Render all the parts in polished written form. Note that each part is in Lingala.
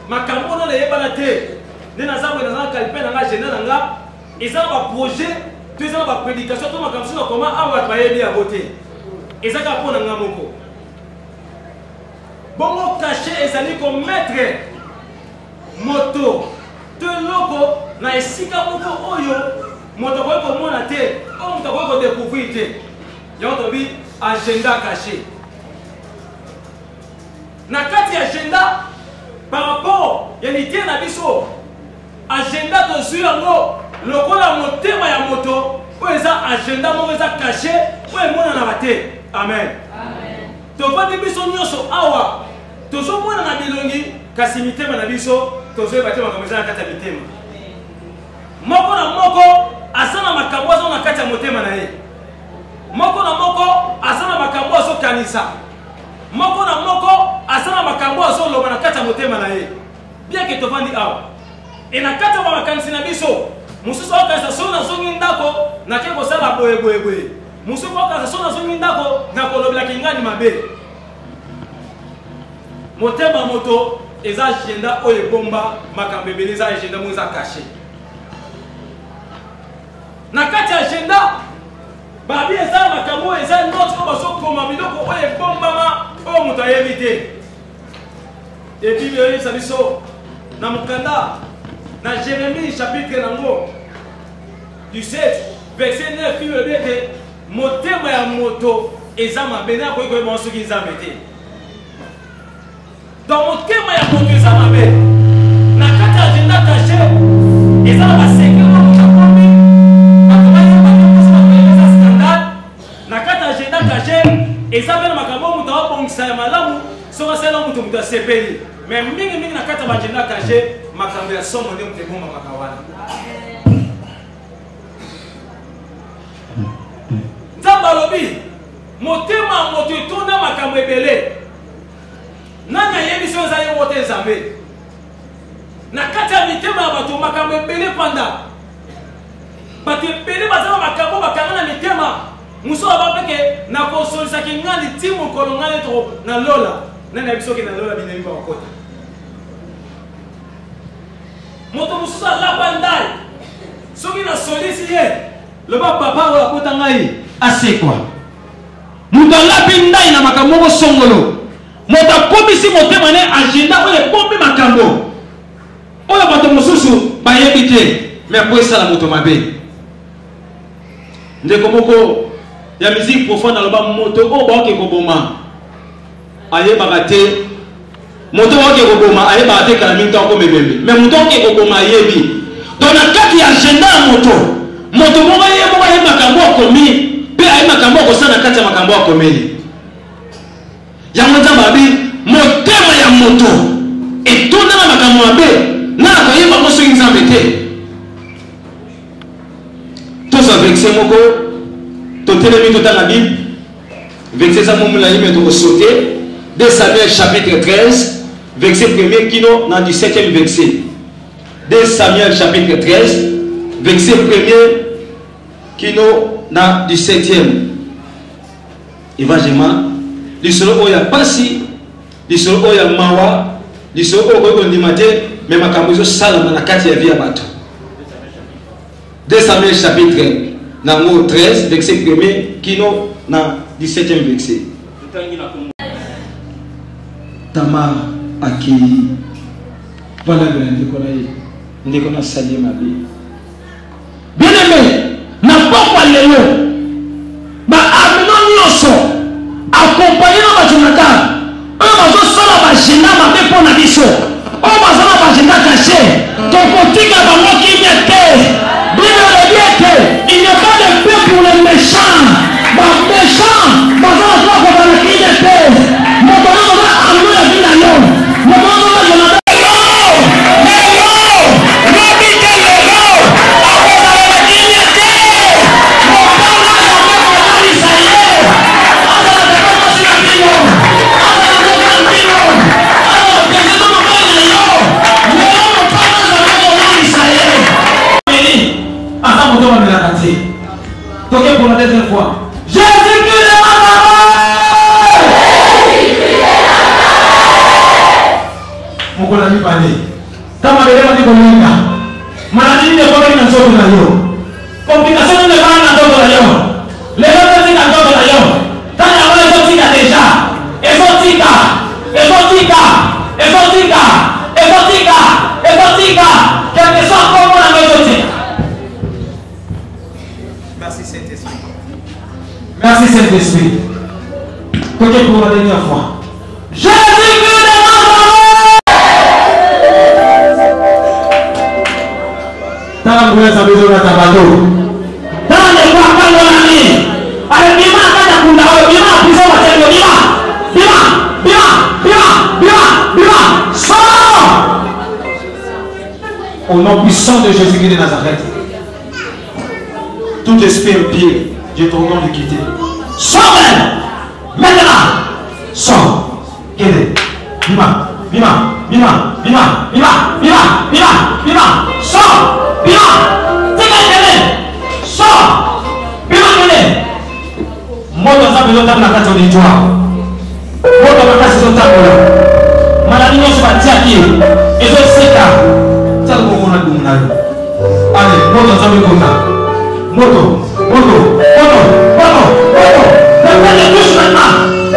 makambo na yebana te ne na zamwe na kalpe na agenda nga eza ba projet to eza ba prédication to makambo na comment awa ba yebi ya voter eza ka pona nga moko bongo caché ezali ko mettre moto to loko na esika moko oyo moto ko mona te o moto ko découvrir te yango bi agenda caché na kati agenda par rapport ya litie na biso agenda to zuyango lokola motema ya moto o eza agenda mo eza caché o emona na bate amen amen to ba biso nyoso awa to zo mona na bilongi kasi mitema na biso to zo bate makambo eza na kati ya mitema moko na moko asana makambo azo na kati ya motema na ye moko na moko asana makambo azo kanisa moko na moko asana makambo azo loba na kati ya motema na ye bien que tovandi awa e na kati ya makanisi na biso mususu okasa so na zongi ndako na ke kosala boye mususu okasa so na zongi ndako na kolobela kingani mabe motema moto eza agenda oyo bomba makambo ebele eza agenda mo eza caché na kati ya agenda babi eza makambo eza note ko basokoma biloko oyo ebombama oyo moto ayebi te ebibi oyebisa biso na mokanda na Jérémie chapitre nango du 7 verset 9 ilobi ete motema ya moto eza mabe na koyi koyeba soki nzambe te donc motema ya moto eza mabe na kati ya agenda caché eza na basekre na moto akomi na kati ya agenda caché eza mpe na makambo moto abongisa ya malamu soki asala moto asepeli mais mingi na kati ya bagenda caché makambo ya somo nde moto ebombamaka wana nzambe alobi motema ya moto etonda makambo ebele nani ayebi so eza ye wote nzambe na kati ya mitema ya bato makambo ebele panda bato ebele baza na makambo bakanga na mitema muso abapeke na kosolisaki ngani ti mokolo ngani to na lola nani ayebi soki na lola binebi bakota moto mususu alapa ndai soki na solisi ye loba papa oyo akota ngai asekwa moto alapi ndai na makambo moko songolo moto akomisi motema ne agenda oyo ebombi makambo oyo bato mosusu bayebi te me po esala moto mabe ndeko moko ya musique profonde aloba moto oyo baoke koboma ayebaka te moto baoke koboma ayebaka te kala mingi toko mebembe me moto oke koboma ayebi donc na kati ya agenda ya moto moko ye moko ayebi makambo akomi mpe ayebi makambo akosala na kati ya makambo akomeli yango nzambe abi motema ya moto etonda na makambo mabe na akoyeba ngo soki nzambe te toza verset moko totelemi totala bible verset za momula yime tokosote 2 Samuel chapitre 13 verset 1er kino na 17e verset 2 Samuel chapitre 13 verset 1er kino na 17e évangélement lisolo oyo ya pasi lisolo oyo ya mawa lisolo oyo koyeba ondima te me makambo ezosalama na kati ya vie ya bato 2 Samuel chapitre nango 13 verset 1er kino na 17e verset Tamar akei valabela ndeko na ye ndeko na sali mabe bien aimé na pokwa lelo baamino nyonso accompagné na bajonathan oyo bazosala bagenda mabe mpo na biso oyo bazala bagenda caché tokotika bango kimia te bible elobi ete il n'y a pas de paix pour les méchants baméchant bazala toa kobana kimia te moto nyonso za amino ya vi na yo moto nyonso za jonathan toquez pour la deuxième fois. Jésus-Christ est la parole. Kama dereva ndiko linga. Mara nyingi kwa nini nzoto na hiyo? Complication ni bana na ndoto na hiyo. Leo tika ndoto na hiyo. Tana wale tika deja. Ezotika. Quelque soit comme on a besoin. Merci Saint-Esprit. Merci Saint-Esprit. Côté pour la dernière fois. Jésus-Christ de Nazareth. Tant que vous êtes besoin de tabato. Tant que vous avez besoin de ami. Allez, bima kata kunda, bima biso matendo bima. Sors. Au nom puissant de Jésus-Christ de Nazareth. Tout esprit impie, je t'ordonne de quitter. Sors maintenant. Sors. Quittez. Bima. Sors. Bima. Sors. Bima. Moto za besoin de la carte de toi. Moto za carte de toi. Maladi nyonso batia ki ezosika tala komona dumu nayo. Allez, moto za mikona. Moto. Levez les touches maintenant.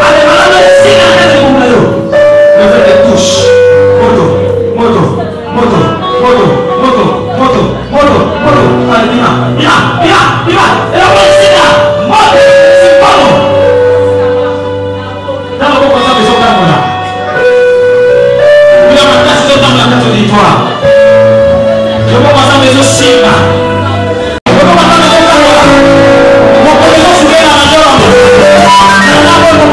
Allez, malade sika tala komona yo. Levez les touches. Moto. Allez, bima. Et là, on sika. Moto. Tala komona besoin de komona. Je vais passer mes os Sima. Je vais passer mes os Sima.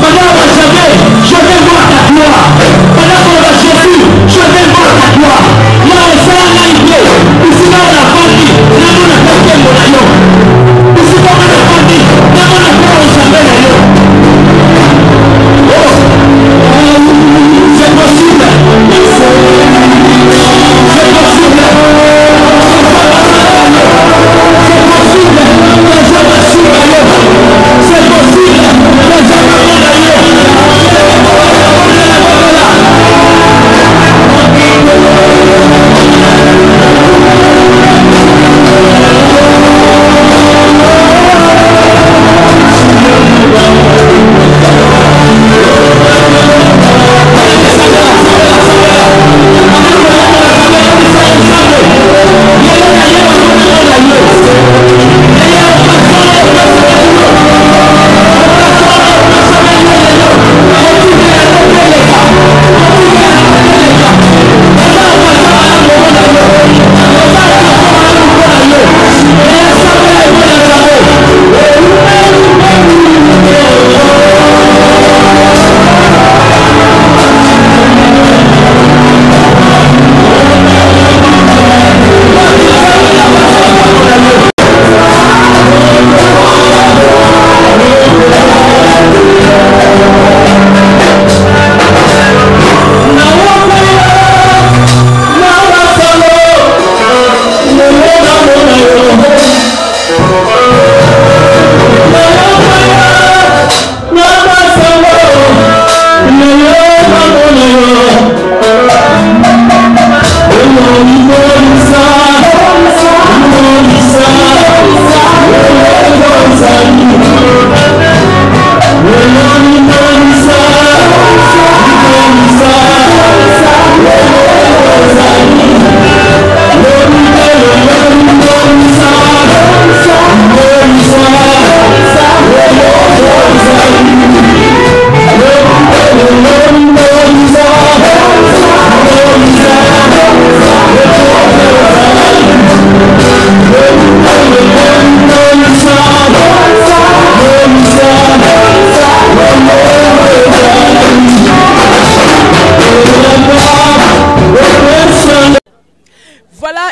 Pendant qu'on jamais, je vais voir ta gloire. Pendant qu'on va Jésus, je vais voir ta gloire. Là où ça a été, ici là on a vendu, là on a fait mon aïe. Ici là on a vendu, là on a fait mon jamais l'aïe. C'est possible.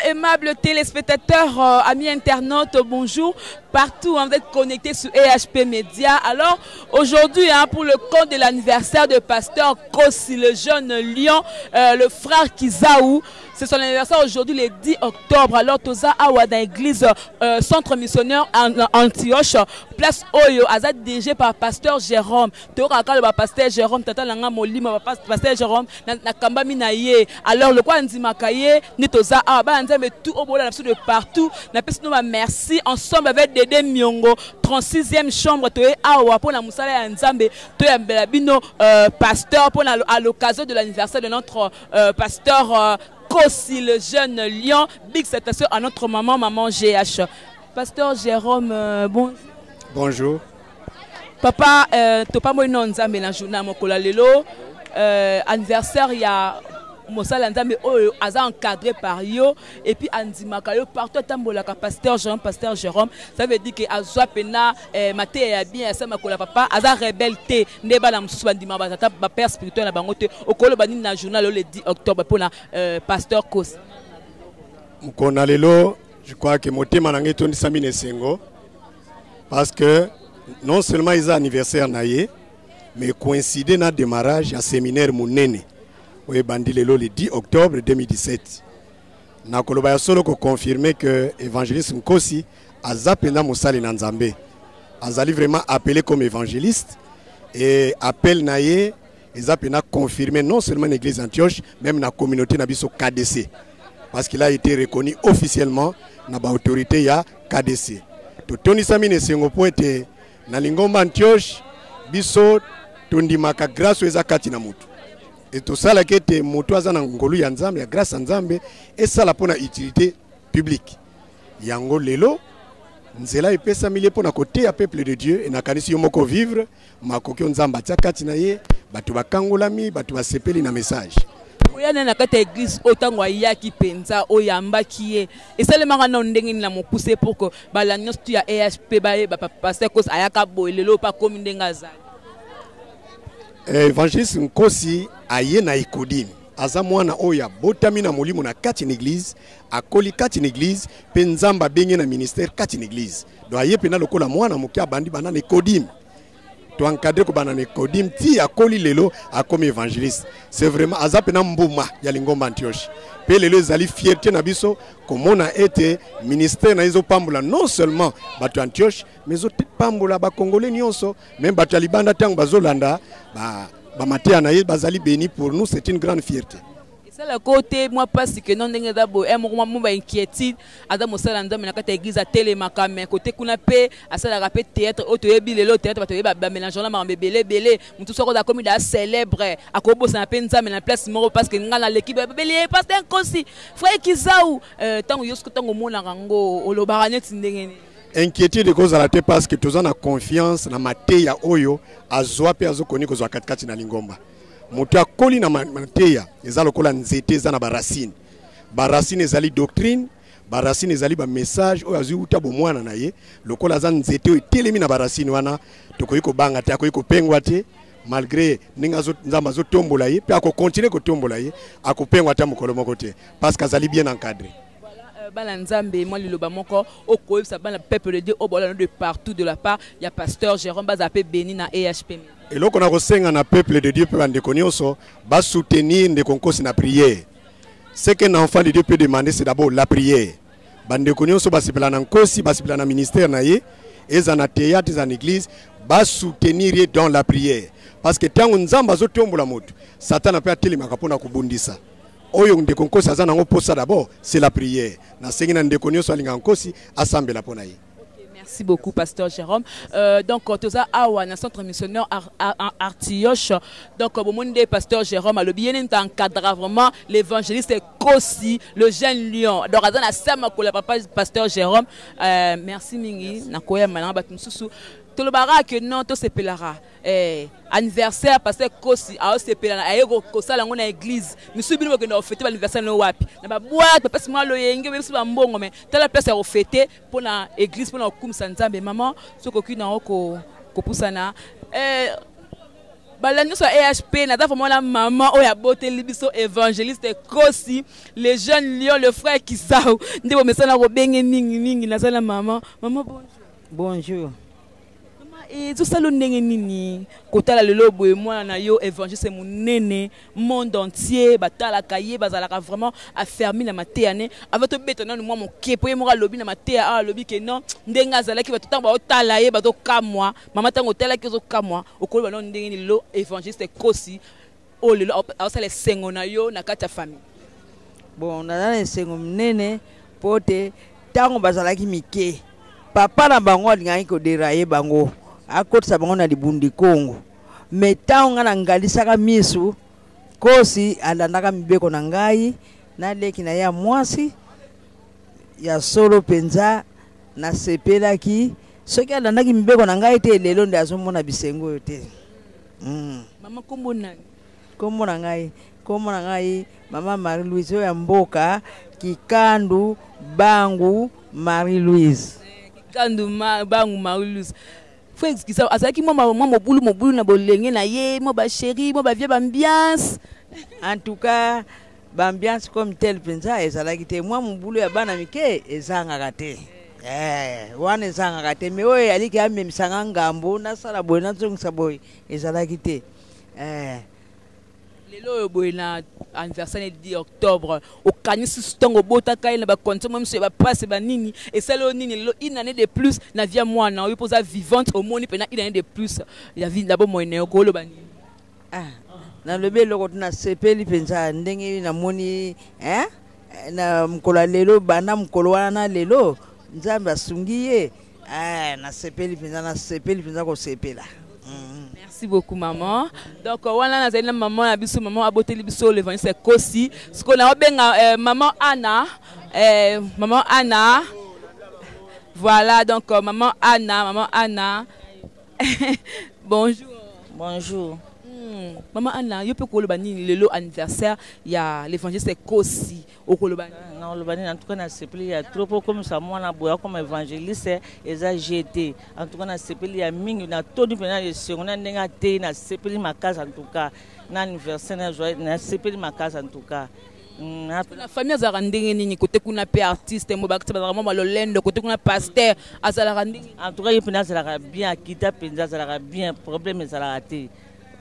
Aimables téléspectateurs, amis internautes, bonjour. Partout, vous êtes connectés sur EHP Média. Alors, aujourd'hui, pour le compte de l'anniversaire de Pasteur Kossi, le jeune lion, le frère Kizaou, c'est son anniversaire aujourd'hui, le 10 octobre. Alors, Toza Awa dans l'église centre missionnaire en Antioche, place Oyo, Azad DG par Pasteur Jérôme. Toka le Pasteur Jérôme, Tata Langa Molima, Pasteur Jérôme, Nakamba Minaye. Alors, le quoi Ndimakaye, ni Toza Awa, mais tout au bout de partout. Merci ensemble avec Dédé Miongo, 36e chambre, pour la Moussala et Nzambe, pasteur, pour à l'occasion de l'anniversaire de notre pasteur Kossi, le jeune lion. Big salutation à notre maman GH. Pasteur Jérôme, bonjour. Bonjour. Papa, tu pas moi non Nzambe la journée mokola lelo anniversaire il y a Mosala Nzambe oyo aza encadré par yo et puis andimaka yo partout tambola ka pasteur Jérôme, ça veut dire que azwa pena maté ya bien ça makola papa aza rebelle ndeba na mususu bandima batata ba père spirituel na bango te okolo banini na journal le 10 octobre pour na pasteur Kossi mukona lelo. Je crois que motema nange tondi samine sengo parce que non seulement ils ont anniversaire naie mais coïncide na démarrage à séminaire munene oui, Bandilelo le 10 octobre 2017. Nakoloba solo ko confirmer que évangéliste Kossi a zapena Moussali Nanzambe. Azali vraiment appelé comme évangéliste et appel naie et zapena confirmé non seulement l'église Antioche, même la communauté nabiso KDC. Parce qu'il a été reconnu officiellement dans l'autorité ya KDC. Toni Samine Sengopo était na lingomba Antioche biso tondimaka grâce aux akati na mutu. Et tout ça, qui était motoaza na ngolu ya Nzambe, grâce à Nzambe, et ça la pour la utilité publique. Yango lelo, nzela epesa milie pour na côté à peuple de Dieu et na kanisi yomoko vivre, makoki Nzamba tiakati na ye, batu bakangolami, batu basepeli na message. Oyana na kata église otango ayaki penza oyamba kiye. Et ça le marana ndenge ni la mo pousser pour que ba la nyos tu ya EHP ba pasteur Kossi ayaka boy lelo pa comme ndenga za. Évangéliste Nkosi aye na Ikodim. Aza mwana oya botami na molimo na kati na église, akoli kati na église, pe nzamba benye na ministère kati na église. Do aye pena lokola mwana mokia bandi bana na Ikodim. To encadrer ko bana na Ikodim ti akoli lelo akomi évangéliste. C'est vraiment aza pena mbuma ya Lingomba Antioche. Pe lelo ezali fierté na biso komona ete ministère na izo pambola non seulement bato Antioche mais zo pambola ba congolais nyonso, même bato ya libanda tango bazolanda Matéa na bazali béni pour nous, c'est une grande fierté. Et ça le côté moi parce que non ndenge d'abo moi ba inquiétude adam mosala ndame na kata église à télémaka mais côté kuna pe asala rapé théâtre auto yebi lelo théâtre bato ba mélanger na mabelé belé mutu soko da comme da célèbre akobosa na pe nzame na place moko parce que ngala l'équipe belé parce que Nkosi frère Kizaou tango yosko tango mona rango olobara net ndenge. Inquiétude de cause à la tête parce que tous en a confiance na Matéa oyo azwa pe azokoni ko zwa katikati na Lingomba. Moto akoli na Matéa ezalo kola nzete za na baracine. Baracine ezali doctrine, baracine ezali ba message oyo azu uta bo mwana na ye, lokola za nzete oyo telemi na baracine wana tokoyi ko banga te akoyi ko pengwa te malgré ninga zo nzamba zo tombola ye pe ako continuer ko tombola ye akopengwa ta mokolo moko te parce qu'azali bien encadré. Balanzambe moi liloba moko okoyeb sa bana peuple de Dieu au bolano de partout de la part il y a pasteur Jérôme Bazapé béni na EHP. Et là qu'on a reçu na peuple de Dieu peut en déconioso ba soutenir de concours na prière. Ce qu'un enfant de Dieu peut demander c'est d'abord la prière. Bande konioso ba sipela na nkosi ba sipela na ministère na ye ezana théâtre ezana église ba soutenir dans la prière parce que tant nzamba zo tombola moto Satan peut atelema kapona kubundisa. Oyo ndeko nkosi azana ngo posa d'abord c'est la prière na sengina ndeko nyonso alinga nkosi asambela pona ye. Merci beaucoup pasteur Jérôme. Donc toza awa na centre missionnaire Artioche donc au monde pasteur Jérôme le bien encadre vraiment l'évangéliste Nkosi le jeune lion donc azana sama ko la papa pasteur Jérôme merci mingi na koya malanga batu mususu to le bara que non to sepelara anniversaire parce que Nkosi a sepelana ayego ko sala ngona église misu bino ko na fêter l'anniversaire no wapi na ba boîte papa sima lo yenge biso ba mbongo mais tala place ya fêter pour la église pour na kumsa nzambe maman soko ki na ko pusana balani so EHP na vraiment la maman oya boté libiso évangéliste Nkosi les jeunes lions le frère Kizaou ndebo mesana ko benge ningi na sala maman bonjour. Bonjour. Et tout ça le nini kotala lelo boye moi na yo évangile monene monde entier batala kaye bazalaka vraiment affermi na mateane avec to betona moi mon kepo mo lobi na matea lobi ke non ndenga zalaki batota ba otala ye bato kamwa mama tango tala ke zo kamwa okolo ba non ndenge ni lo évangile Nkosi o lelo awsa le sengo na yo na kata famille bon na na sengo monene pote tango bazalaki mike papa na bango alingai ko derailler bango akotisa bango na libundi Kongo mais tango nga na ngalisaka misu Nkosi alandaka mibeko na ngai na leki na ya mwasi ya solo penza na sepelaki soki alandaki mibeko na ngai te lelo nde azomona bisengo yo te mama kombo nani kombo na ngai mama Marie-Louise ya mboka Kikandu Bangu Marie-Louise Kikandu Bangu Marie-Louise frère Kizaou azaki moi mobulu na bolenge na ye mo ba chéri mo ba vie ambiance en tout cas ambiance comme tel penza ezalaki te moi mobulu ya bana mike ezangaka te wana ezangaka te mais oyo aliki amemisanga ngambo nasala boye nazongisa boye ezalaki te lelo boye na anniversaire 10 octobre au kanisi stongo botaka na ba content même sur ba passe ba nini et ça le nini une année de plus na vie moi na posa vivante au monde pena une année de plus ya vie d'abord moi ne ko lo ba nini na lobe loko na sepeli penza ndenge na moni na mkola lelo bana mkolo wana lelo nzambe asungiye na sepeli penza ko sepela. Merci beaucoup maman. Donc voilà na zeli maman na biso maman aboteli biso l'évangile Nkosi. Ce qu'on a benga maman Anna voilà donc maman Anna bonjour. Bonjour. Maman Anna, yo peux kolobani le anniversaire il y a l'évangéliste Kosi au kolobani. Non, le bani en tout cas na sepeli ya trop comme ça moi na boya comme évangéliste et ça GT. En tout cas na sepeli ya mingi na toni pena de seconde ndenga te na sepeli ma casa en tout cas na anniversaire na joie na sepeli ma casa en tout cas. La famille azala ndenge nini côté kuna pe artiste mo bakati bazala mo malolendo côté kuna pasteur azala ndenge. En tout cas il pena azala bien kita penza azala bien problème azala raté.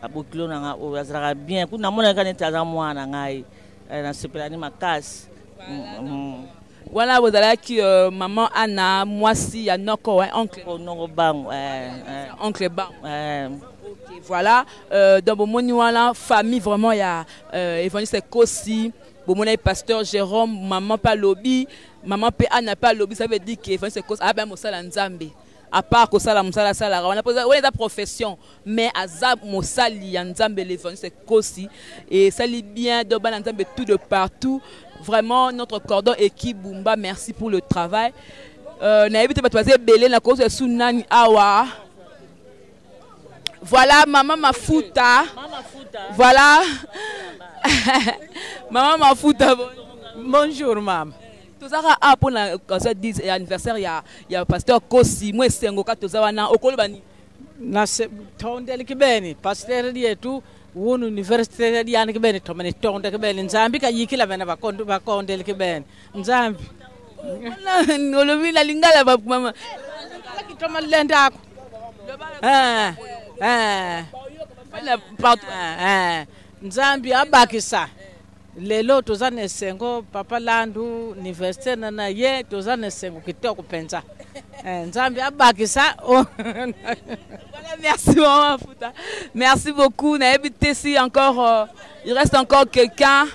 Abokilo na o azala bien kuna mona kana taza mwana ngai na sepeli ma casa. Voilà, vous allez qui maman Anna, moi si y a noko oncle. Oncle Bang. Ok, voilà. Dans mon voilà famille vraiment il y a évangéliste Kosi, bon pasteur Jérôme, maman pas lobby, maman pe Anna pas lobby, ça veut dire que évangéliste Kosi a ben mosala nzambe. À part que ça la musala sala, on a posé la profession, mais azab mosali nzambe l'évangéliste Kosi et ça lit bien de ban nzambe tout de partout. Vraiment, notre cordon équipe Bumba, merci pour le travail. Voilà, maman Mafuta. Voilà. Maman Mafuta. Bonjour, maman. Tout ça, pour l'anniversaire, il y a pasteur Kosi. Moi, c'est un gars qui est au Kolobani. Pasteur Dietou. Won université di yan ke ben to mane to ndek ben nzambi ka yikila bena ba kondel ke ben nzambi ngolo vina lingala ba mama ki to malenda ko nzambi abakisa lelo tozane sengo papa landu université na ye tozane sengo kitoko penza nzambi abakisa. Merci maman Fouta. Merci beaucoup. Ici encore, il reste encore quelqu'un.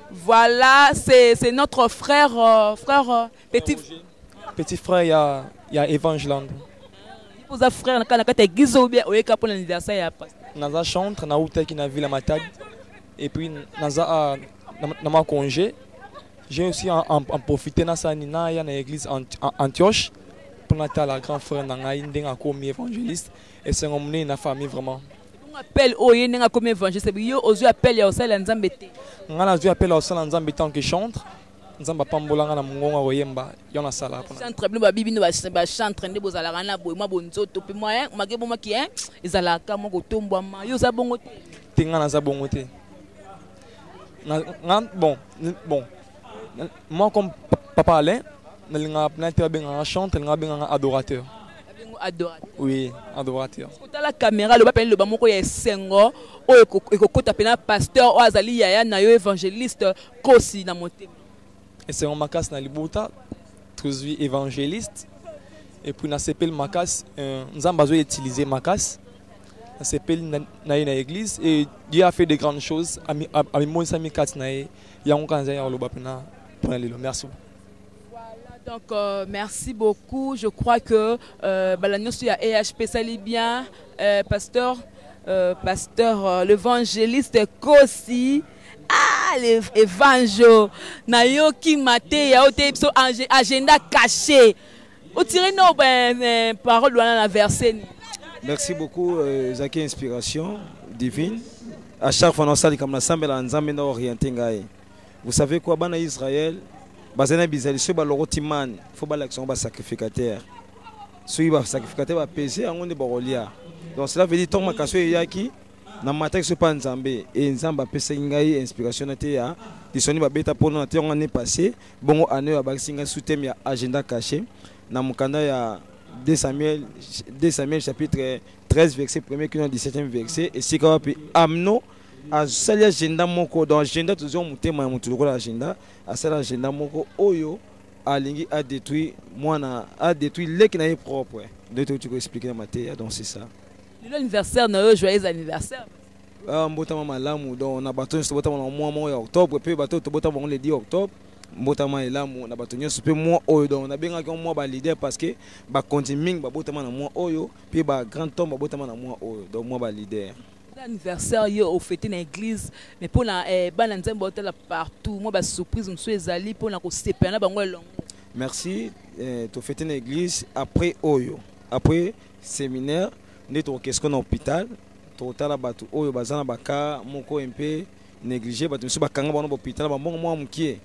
Voilà, c'est notre frère, petit frère, il y a Evangeland. Vous avez frère quand tu es guizo bien au pour l'anniversaire. Naza chantre na hôtel qui na ville à Matag et puis naza na ma congé. J'ai aussi en profité na sanina ya na église Antioche. La grand frère n'a comme évangéliste et c'est emmené na famille vraiment. On appelle Oye n'a comme évangéliste yo ozu appelle au sel nzambete. Ngana ozu appelle au sel nzambete en que chante. Nzamba pambola ngana mungonga oyemba yona sala pona. Chantre bleu ba bibi no ba chantre ndé bozala kana boy ma bonzoto pe moi mage boma ki hein ezala ka moko tombwa ma yo za bongo te. Tingana za bongo te. Bon moi comme papa Alain on chante, on adorateur. Oui, adorateur. La caméra, le bapel le bamoko ya sengo, o ekokota pena pasteur o azali ya na yo évangéliste Kosi na monté. Et c'est un makas na libuta, tous évangéliste. Et puis na s'appelle makas, nous avons besoin d'utiliser makas. Na s'appelle na église et Dieu a fait de grandes choses. Ami mon sami kat na ya on kanza ya lo bapena pour aller. Merci. Donc, merci beaucoup. Je crois que l'annonce sur EHP s'allie bien. Pasteur, l'évangéliste Kosi. Ah, l'évangile. Nayoki Mate, ya ote agenda caché. Au tiré nos paroles dans la verset. Merci beaucoup, Zaki Inspiration Divine. À chaque fois, nous avons comme la Sambela Nzambe na orienté ngaye. Vous savez quoi, bana Israël? Bazana bizali so ba logotiman faut ba l'action ba sacrificateur so ba sacrificateur ba peser angonde ba rolia donc cela veut dire ton makaso yaki na matak so pa nzambe et nzamba pesa ngai inspiration te ya disoni ba beta pona te on année passé bongo année ba singa soutem ya agenda caché na mukanda ya 2 Samuel chapitre 13 verset 1er qui dans 17e verset et si ka pe amno a sali agenda moko dans agenda toujours mutema mutu lokola agenda a sali agenda moko oyo alingi a détruit leki na propre de tout tu peux expliquer na matéria donc c'est ça l'anniversaire na joyeux anniversaire mbotama malamu donc na bato nyonso botama na mois ya octobre pe bato to botama le 10 octobre mbotama elamu na bato nyonso pe mois oyo donc na benga ko mois ba leader parce que ba continue ba botama na mois oyo pe ba grand tombe ba botama na mois oyo donc mois ba leader. L'anniversaire au fêté dans l'église mais pour la bananzembo hôtel partout moi ba surprise monsieur ezali pour la ko sepena bango long. Merci to fêté dans l'église après oyo après séminaire neto qu'est-ce qu'on hôpital totala bato oyo bazana baka moko un peu négligé bato musu bakanga bana hôpital ba mbongo mwa mukie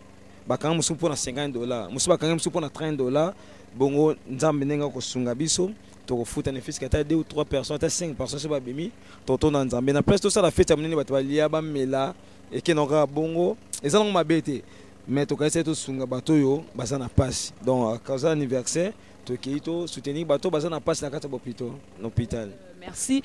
bakanga musu pour $50 musu bakanga musu pour $30 bongo nzambe nenga ko sunga biso to futa ne fisika ta 2 ou 3 personnes ta 5 personnes so ba bimi to na nzambe na presque tout ça la fête amneni bato balia ba mela et que noka bongo ezalongo mabete mais to kaise to sunga bato yo bazana passe donc à cause anniversaire to keito soutenir bato bazana passe na kata l'hôpital. Merci.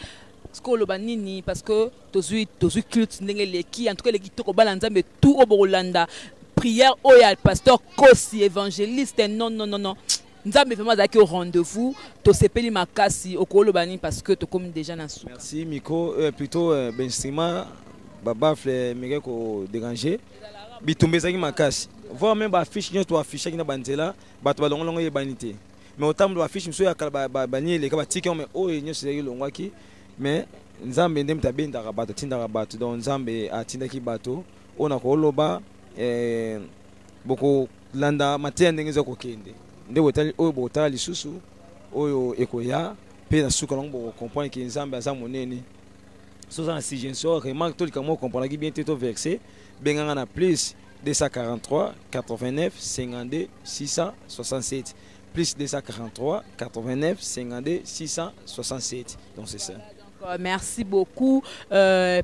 Banini parce que tozui culte ndenge qui en tout cas les qui to bala nzambe tout au Bolanda prière oya pasteur Kosi évangéliste non nzambe vraiment zaki au rendez-vous to sepeli makasi okolo bani parce que to comme déjà na sou. Merci Miko plutôt Benstrima baba flé mege ko déranger bitumbe zaki makasi voir même ba affiche nyo to affiche ki na banzela bato balongolongo yebanité mais autant de affiche mso ya kala bani le ka batiki mais oyo nyo sezaki longwaki mais nzambe ndem tabenda rabato tinda rabato donc nzambe atinda ki bato ona ko loba boko landa matia ndenge zo kokende nde wetali oyo botali susu oyo ekoya pe na suka longo comprendre que nzambe aza monene so ça si je sors remarque tout comment comprendre qui bien tout verset benganga na plus 243 89 52 667 plus 243 89 52 667 donc c'est ça. Merci beaucoup,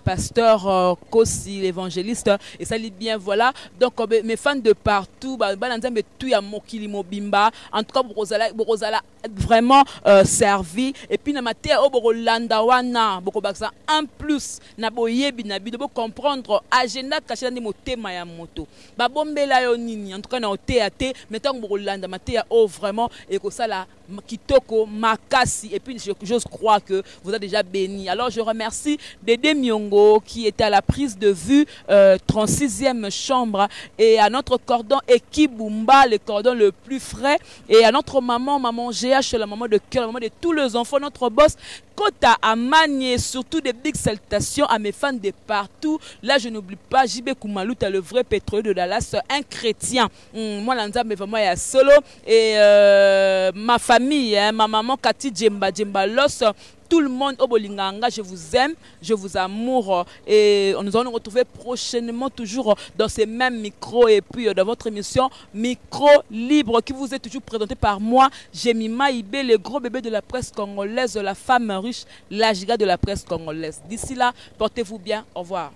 pasteur Kosi, l'évangéliste. Et ça lit bien, voilà. Donc, mes fans de partout, tout ya mokili mobimba. En tout cas, Borozala vraiment servi. Et puis, na matière au Borolanda wana, Borobaksa en plus, na boyebi na bi de comprendre agenda caché dans motema ya moto. Ba bombela yo nini. En tout cas, na oteate, mettons Borolanda matière au vraiment et que ça la kitoko makasi. Et puis, je crois que vous avez déjà béni. Alors je remercie Dédé Miongo qui était à la prise de vue 36e chambre et à notre cordon Ekibumba, le cordon le plus frais, et à notre maman GH, la maman de cœur, la maman de tous les enfants, notre boss Kota Amani, surtout des big salutations à mes fans de partout. Là je n'oublie pas JB Koumalouta, le vrai pétrolier de Dallas, un chrétien. Moi l'anza mais vraiment il y a solo et ma famille, hein, ma maman Kati Djemba Los. Tout le monde au Bolinganga, je vous aime, je vous amour et nous allons nous retrouver prochainement toujours dans ces mêmes micros et puis dans votre émission Micro Libre qui vous est toujours présentée par moi, Jemima Ibé, le gros bébé de la presse congolaise, la femme riche, la giga de la presse congolaise. D'ici là, portez-vous bien, au revoir.